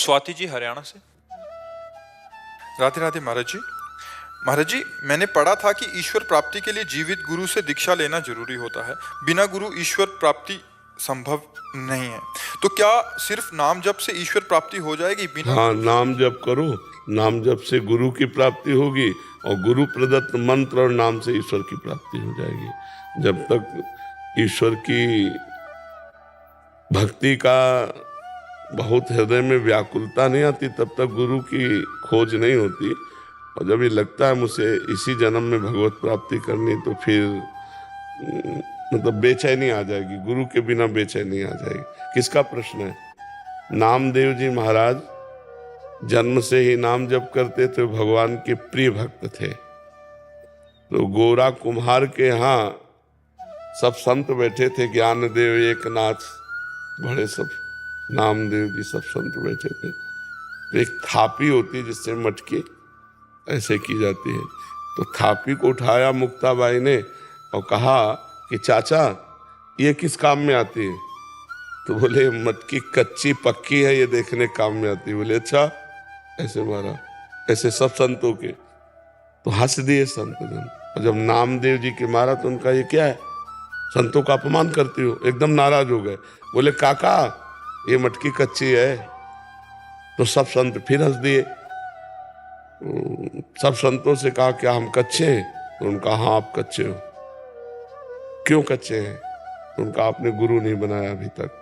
स्वाति जी हरियाणा से। राधे राधे महाराज जी। महाराज जी, मैंने पढ़ा था कि ईश्वर प्राप्ति के लिए जीवित गुरु से दीक्षा लेना जरूरी होता है। बिना गुरु ईश्वर प्राप्ति संभव नहीं है। तो क्या सिर्फ नाम जप से ईश्वर प्राप्ति हो जाएगी बिना? हाँ, नाम जप करो, नाम जप से गुरु की प्राप्ति होगी और गुरु प्रदत्त मंत्र और नाम से ईश्वर की प्राप्ति हो जाएगी। जब तक ईश्वर की भक्ति का बहुत हृदय में व्याकुलता नहीं आती तब तक गुरु की खोज नहीं होती। और जब ये लगता है मुझे इसी जन्म में भगवत प्राप्ति करनी, तो फिर मतलब बेचैनी आ जाएगी, गुरु के बिना बेचैनी आ जाएगी। किसका प्रश्न है? नामदेव जी महाराज जन्म से ही नाम जप करते थे, भगवान के प्रिय भक्त थे। तो गोरा कुम्हार के यहाँ सब संत बैठे थे, ज्ञानदेव, एकनाथ, बड़े सब नामदेव जी सब संत बैठे थे। तो एक थापी होती जिससे मटकी ऐसे की जाती है, तो थापी को उठाया मुक्ताबाई ने और कहा कि चाचा ये किस काम में आती है? तो बोले मटकी कच्ची पक्की है, ये देखने काम में आती है। बोले अच्छा, ऐसे मारा, ऐसे सब संतों के। तो हंस दिए संत जन। और जब नामदेव जी के मारा तो उनका ये क्या है, संतों का अपमान करती हो, एकदम नाराज हो गए। बोले काका ये मटकी कच्ची है। तो सब संत फिर हंस दिए। सब संतों से कहा क्या हम कच्चे हैं? तो उनका हाँ आप कच्चे हो। क्यों कच्चे हैं? तो उनका आपने गुरु नहीं बनाया अभी तक।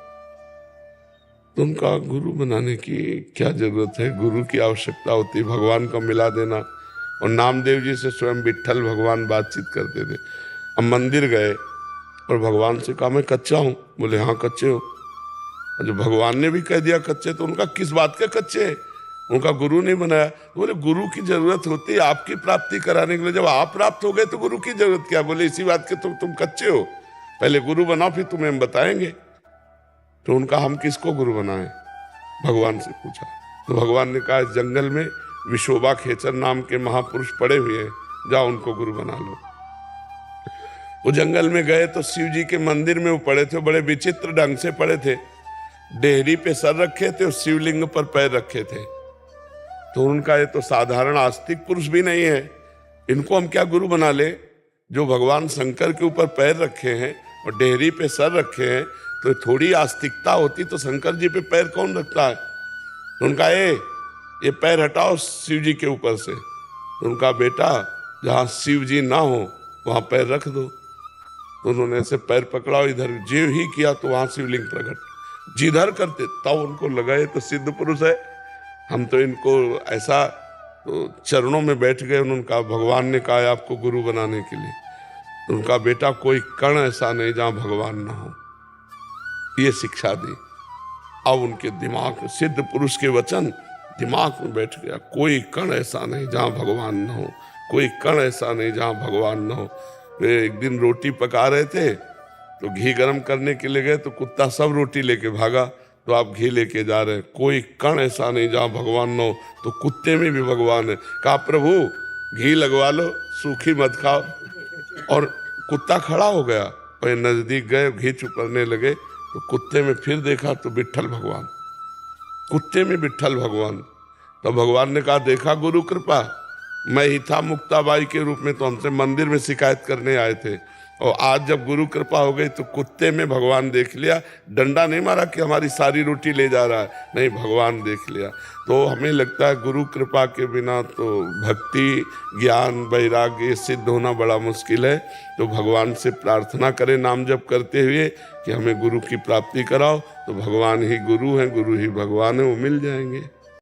तो उनका गुरु बनाने की क्या जरूरत है? गुरु की आवश्यकता होती, भगवान का मिला देना। और नामदेव जी से स्वयं विट्ठल भगवान बातचीत करते थे। अब मंदिर गए और भगवान से कहा मैं कच्चा हूँ। बोले हाँ कच्चे हो। और जब भगवान ने भी कह दिया कच्चे, तो उनका किस बात के कच्चे हैं? उनका गुरु नहीं बनाया। बोले गुरु की जरूरत होती है आपकी प्राप्ति कराने के लिए। जब आप प्राप्त हो गए तो गुरु की जरूरत क्या? बोले इसी बात के तुम कच्चे हो, पहले गुरु बनाओ फिर तुम्हें हम बताएंगे। तो उनका हम किसको गुरु बनाएं? भगवान से पूछा। तो भगवान ने कहा इस जंगल में विशोबा खेचर नाम के महापुरुष पड़े हुए हैं, जाओ उनको गुरु बना लो। वो जंगल में गए तो शिव जी के मंदिर में वो पड़े थे, बड़े विचित्र ढंग से पड़े थे। डेहरी पे सर रखे थे और शिवलिंग पर पैर रखे थे। तो उनका ये तो साधारण आस्तिक पुरुष भी नहीं है, इनको हम क्या गुरु बना ले? जो भगवान शंकर के ऊपर पैर रखे हैं और डेहरी पे सर रखे हैं, तो थोड़ी आस्तिकता होती तो शंकर जी पे पैर कौन रखता है? तो उनका ये पैर हटाओ शिव जी के ऊपर से। तो उनका बेटा जहाँ शिव जी ना हो वहाँ पैर रख दो। तो उन्होंने ऐसे पैर पकड़ा, इधर जो ही किया तो वहाँ शिवलिंग प्रकट। जिधर करते तब उनको लगा ये तो सिद्ध पुरुष है, हम तो इनको ऐसा तो चरणों में बैठ गए। उनका भगवान ने कहा आपको गुरु बनाने के लिए। तो उनका बेटा कोई कण ऐसा नहीं जहाँ भगवान ना हो, ये शिक्षा दी। अब उनके दिमाग में सिद्ध पुरुष के वचन दिमाग में बैठ गया। कोई कण ऐसा नहीं जहाँ भगवान न हो, कोई कण ऐसा नहीं जहाँ भगवान न हो। वे एक दिन रोटी पका रहे थे तो घी गर्म करने के लिए गए तो कुत्ता सब रोटी लेके भागा, तो आप घी लेके जा रहे हैं। कोई कण ऐसा नहीं जहाँ भगवान न हो, तो कुत्ते में भी भगवान है। कहा प्रभु घी लगवा लो, सूखी मत खाओ। और कुत्ता खड़ा हो गया और नजदीक गए, घी चुपड़ने लगे तो कुत्ते में फिर देखा तो विट्ठल भगवान, कुत्ते में विट्ठल भगवान। तो भगवान ने कहा देखा गुरु कृपा, मैं ही था मुक्ताबाई के रूप में, तो हमसे मंदिर में शिकायत करने आए थे। और आज जब गुरु कृपा हो गई तो कुत्ते में भगवान देख लिया। डंडा नहीं मारा कि हमारी सारी रोटी ले जा रहा है, नहीं, भगवान देख लिया। तो हमें लगता है गुरु कृपा के बिना तो भक्ति, ज्ञान, वैराग्य सिद्ध होना बड़ा मुश्किल है। तो भगवान से प्रार्थना करें नाम जप करते हुए कि हमें गुरु की प्राप्ति कराओ। तो भगवान ही गुरु हैं, गुरु ही भगवान है, वो मिल जाएंगे।